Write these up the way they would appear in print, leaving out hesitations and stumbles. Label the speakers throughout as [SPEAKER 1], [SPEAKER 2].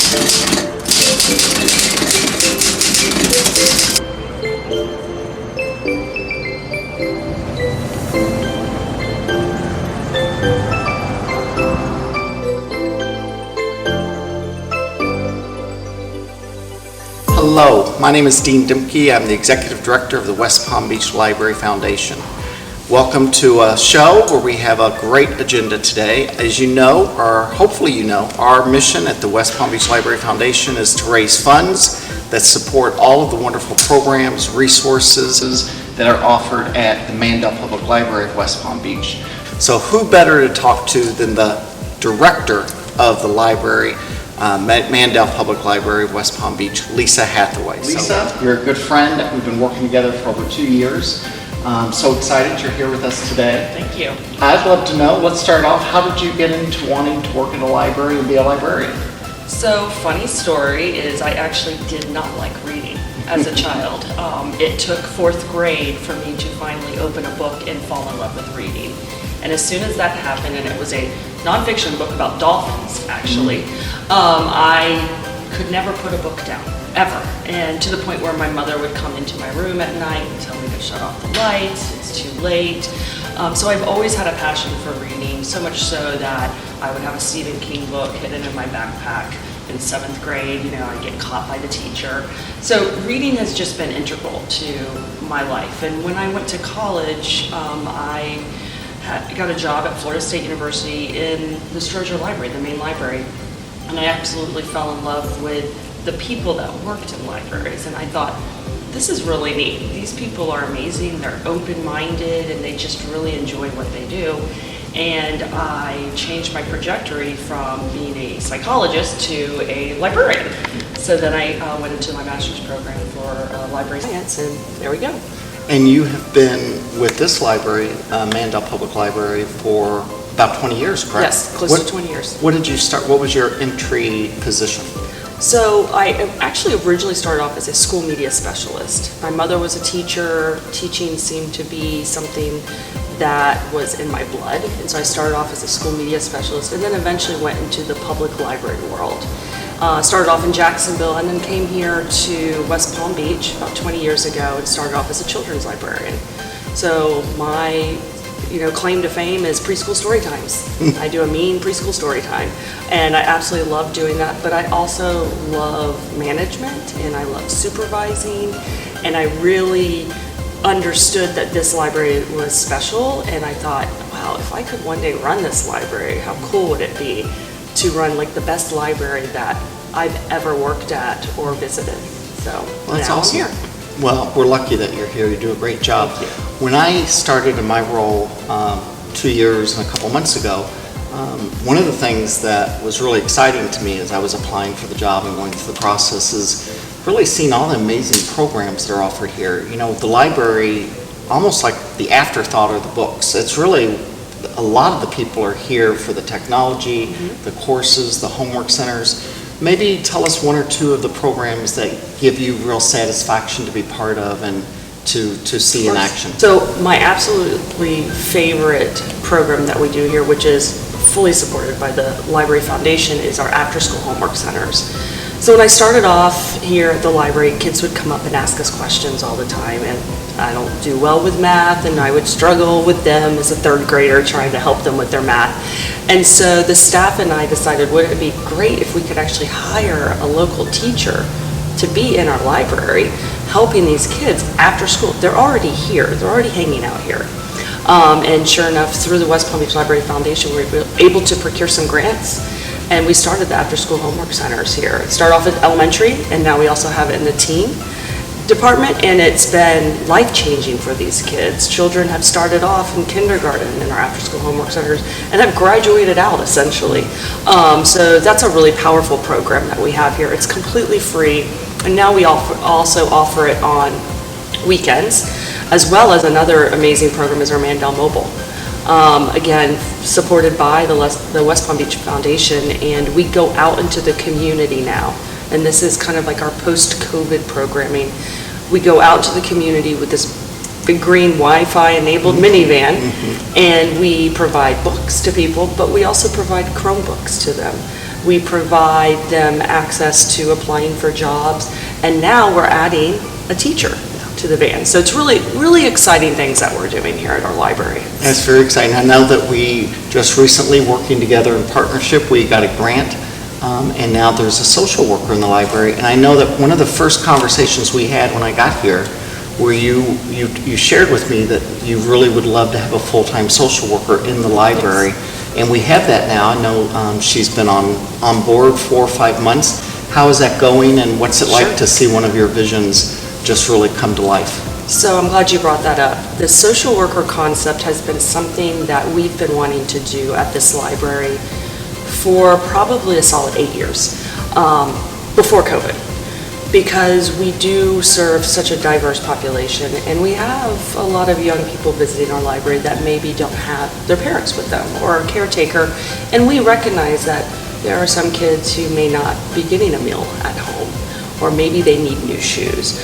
[SPEAKER 1] Hello, my name is Dean Dimke. I'm the Executive Director of the West Palm Beach Library Foundation. Welcome to a show where we have a great agenda today. As you know, or hopefully you know, our mission at the West Palm Beach Library Foundation is to raise funds that support all of the wonderful programs, resources that are offered at the Mandel Public Library of West Palm Beach. So who better to talk to than the director of the library, Mandel Public Library of West Palm Beach, Lisa Hathaway. Lisa, you're a good friend. We've been working together for over 2 years. So excited you're here with us today.
[SPEAKER 2] Thank you.
[SPEAKER 1] I'd love to know, let's start off, how did you get into wanting to work in a library and be a librarian?
[SPEAKER 2] So, funny story is I actually did not like reading as a child. It took 4th grade for me to finally open a book and fall in love with reading. And as soon as that happened, and it was a nonfiction book about dolphins, actually, I could never put a book down, ever. And to the point where my mother would come into my room at night and tell me to shut off the lights, it's too late. So I've always had a passion for reading, so much so that I would have a Stephen King book hidden in my backpack. In 7th grade, I'd get caught by the teacher. So reading has just been integral to my life. And when I went to college, I got a job at Florida State University in the Stroger Library, the main library. And I absolutely fell in love with the people that worked in libraries. And I thought, this is really neat. These people are amazing, they're open-minded, and they just really enjoy what they do. And I changed my trajectory from being a psychologist to a librarian. So then I went into my master's program for library science, and there we go.
[SPEAKER 1] And you have been with this library, Mandel Public Library, for about 20 years, correct?
[SPEAKER 2] Yes, close to 20 years.
[SPEAKER 1] What did you start, what was your entry position?
[SPEAKER 2] So I actually originally started off as a school media specialist. My mother was a teacher. Teaching seemed to be something that was in my blood. And so I started off as a school media specialist and then eventually went into the public library world. Started off in Jacksonville and then came here to West Palm Beach about 20 years ago and started off as a children's librarian. So my claim to fame is preschool story times. I do a mean preschool story time, and I absolutely love doing that, but I also love management, and I love supervising, and I really understood that this library was special, and I thought, wow, if I could one day run this library, how cool would it be to run like the best library that I've ever worked at or visited. So
[SPEAKER 1] that's
[SPEAKER 2] now
[SPEAKER 1] awesome.
[SPEAKER 2] I'm here.
[SPEAKER 1] Well, we're lucky that you're here. You do a great job.
[SPEAKER 2] Thank you.
[SPEAKER 1] When I started in my role 2 years and a couple months ago, one of the things that was really exciting to me as I was applying for the job and going through the process is really seeing all the amazing programs that are offered here. The library, almost like the afterthought are the books. It's really, a lot of the people are here for the technology, the courses, the homework centers. Maybe tell us one or two of the programs that give you real satisfaction to be part of and to see in action.
[SPEAKER 2] So my absolutely favorite program that we do here, which is fully supported by the Library Foundation, is our after-school homework centers. So when I started off here at the library, kids would come up and ask us questions all the time, and I don't do well with math, and I would struggle with them as a 3rd grader trying to help them with their math. And so the staff and I decided, wouldn't it be great if we could actually hire a local teacher to be in our library helping these kids after school. They're already here, they're already hanging out here. And sure enough, through the West Palm Beach Library Foundation, we were able to procure some grants, and we started the after-school homework centers here. It started off at elementary, and now we also have it in the teen department, and it's been life-changing for these kids. Children have started off in kindergarten in our after-school homework centers and have graduated out, essentially. So that's a really powerful program that we have here. It's completely free, and now we also offer it on weekends, as well as another amazing program is our Mandel Mobile. Again, supported by the West Palm Beach Foundation, and we go out into the community now. And this is kind of like our post-COVID programming. We go out to the community with this big green Wi-Fi enabled minivan, and we provide books to people, but we also provide Chromebooks to them. We provide them access to applying for jobs, and now we're adding a teacher to the van. So it's really, really exciting things that we're doing here at our library.
[SPEAKER 1] That's very exciting. I know that we just recently, working together in partnership, we got a grant, and now there's a social worker in the library. And I know that one of the first conversations we had when I got here, where you shared with me that you really would love to have a full-time social worker in the library.
[SPEAKER 2] Yes.
[SPEAKER 1] And we have that now. I know she's been on board 4 or 5 months. How is that going, and what's it like
[SPEAKER 2] Sure.
[SPEAKER 1] to see one of your visions just really come to life?
[SPEAKER 2] So I'm glad you brought that up. The social worker concept has been something that we've been wanting to do at this library for probably a solid 8 years, before COVID, because we do serve such a diverse population, and we have a lot of young people visiting our library that maybe don't have their parents with them or a caretaker, and we recognize that there are some kids who may not be getting a meal at home, or maybe they need new shoes,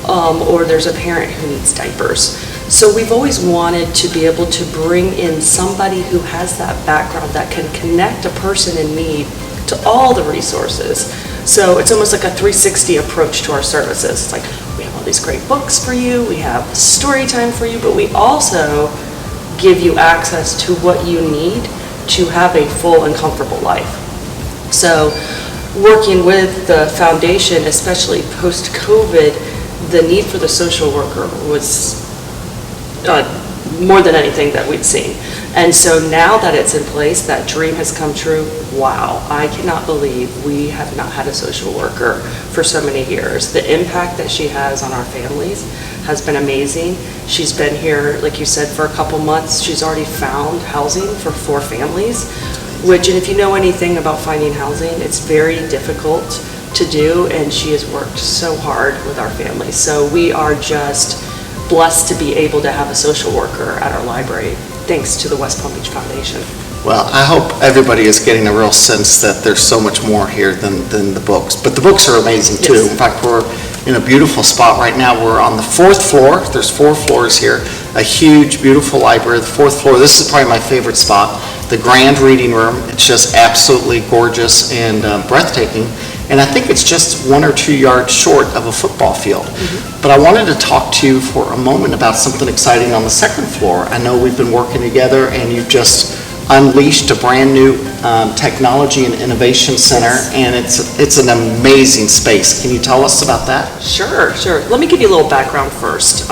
[SPEAKER 2] or there's a parent who needs diapers. So we've always wanted to be able to bring in somebody who has that background that can connect a person in need to all the resources. So it's almost like a 360 approach to our services. It's like, we have all these great books for you, we have story time for you, but we also give you access to what you need to have a full and comfortable life. So working with the foundation, especially post-COVID, the need for the social worker was more than anything that we'd seen. And so now that it's in place, that dream has come true. Wow, I cannot believe we have not had a social worker for so many years. The impact that she has on our families has been amazing. She's been here, like you said, for a couple months. She's already found housing for 4 families, which, and if you know anything about finding housing, it's very difficult to do, and she has worked so hard with our families. So we are just blessed to be able to have a social worker at our library, thanks to the West Palm Beach Foundation.
[SPEAKER 1] Well, I hope everybody is getting a real sense that there's so much more here than the books. But the books are amazing too.
[SPEAKER 2] Yes.
[SPEAKER 1] In fact, we're in a beautiful spot right now. We're on the 4th floor. There's 4 floors here. A huge, beautiful library. The 4th floor, this is probably my favorite spot. The grand reading room. It's just absolutely gorgeous and breathtaking. And I think it's just 1 or 2 yards short of a football field. Mm-hmm. But I wanted to talk to you for a moment about something exciting on the 2nd floor. I know we've been working together, and you've just unleashed a brand new technology and innovation center, and it's an amazing space. Can you tell us about that?
[SPEAKER 2] Sure. Let me give you a little background first.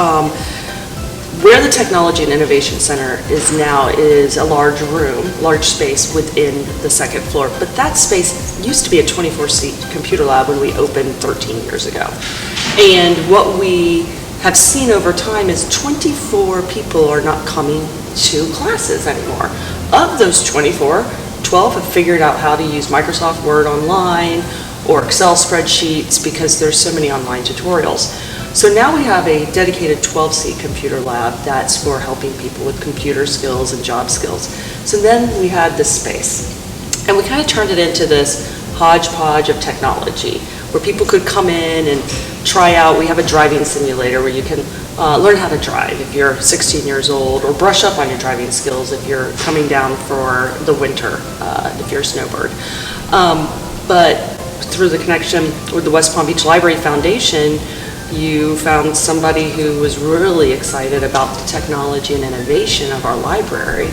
[SPEAKER 2] Where the Technology and Innovation Center is now is a large room, large space within the 2nd floor. But that space used to be a 24-seat computer lab when we opened 13 years ago. And what we have seen over time is 24 people are not coming to classes anymore. Of those 24, 12 have figured out how to use Microsoft Word online or Excel spreadsheets because there's so many online tutorials. So now we have a dedicated 12-seat computer lab that's for helping people with computer skills and job skills. So then we had this space, and we kind of turned it into this hodgepodge of technology where people could come in and try out. We have a driving simulator where you can learn how to drive if you're 16 years old, or brush up on your driving skills if you're coming down for the winter, if you're a snowbird. But through the connection with the West Palm Beach Library Foundation, you found somebody who was really excited about the technology and innovation of our library,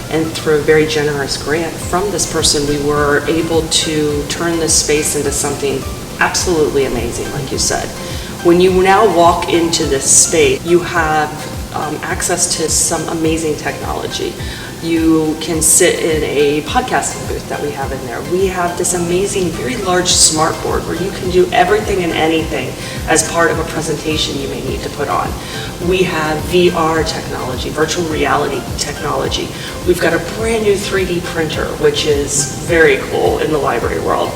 [SPEAKER 2] and through a very generous grant from this person, we were able to turn this space into something absolutely amazing, like you said. When you now walk into this space, you have access to some amazing technology. You can sit in a podcasting booth that we have in there. We have this amazing, very large smart board where you can do everything and anything as part of a presentation you may need to put on. We have VR technology, virtual reality technology. We've got a brand new 3D printer, which is very cool in the library world.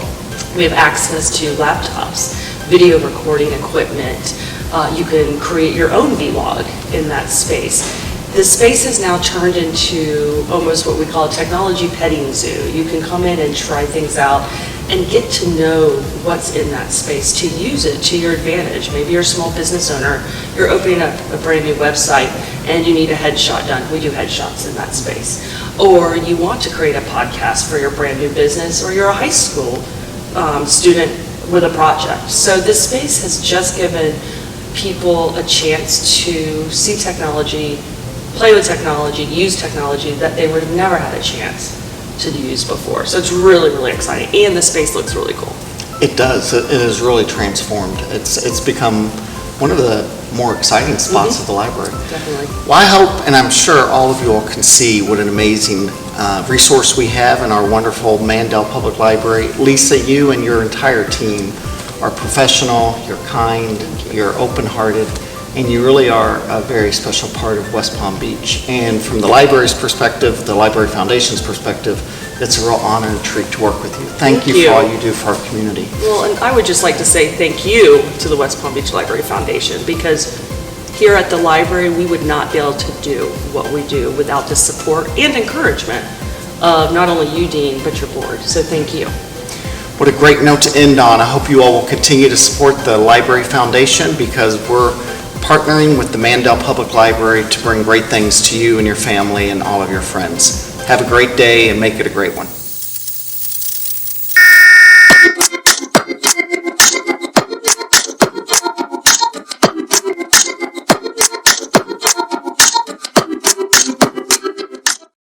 [SPEAKER 2] We have access to laptops, video recording equipment. You can create your own vlog in that space. The space has now turned into almost what we call a technology petting zoo. You can come in and try things out and get to know what's in that space, to use it to your advantage. Maybe you're a small business owner, you're opening up a brand new website and you need a headshot done. We do headshots in that space. Or you want to create a podcast for your brand new business, or you're a high school student with a project. So this space has just given people a chance to see technology, play with technology, use technology that they would have never had a chance to use before. So it's really, really exciting, and the space looks really cool.
[SPEAKER 1] It does. It has really transformed. It's become one of the more exciting spots of the library.
[SPEAKER 2] Definitely.
[SPEAKER 1] Well, I hope, and I'm sure all of you all can see what an amazing resource we have in our wonderful Mandel Public Library. Lisa, you and your entire team are professional, you're kind, you're open-hearted, and you really are a very special part of West Palm Beach. And from the library's perspective, the Library Foundation's perspective, it's a real honor and treat to work with you. Thank you for all you do for our community.
[SPEAKER 2] Well, and I would just like to say thank you to the West Palm Beach Library Foundation, because here at the library, we would not be able to do what we do without the support and encouragement of not only you, Dean, but your board. So thank you.
[SPEAKER 1] What a great note to end on. I hope you all will continue to support the Library Foundation, because we're partnering with the Mandel Public Library to bring great things to you and your family and all of your friends. Have a great day and make it a great one.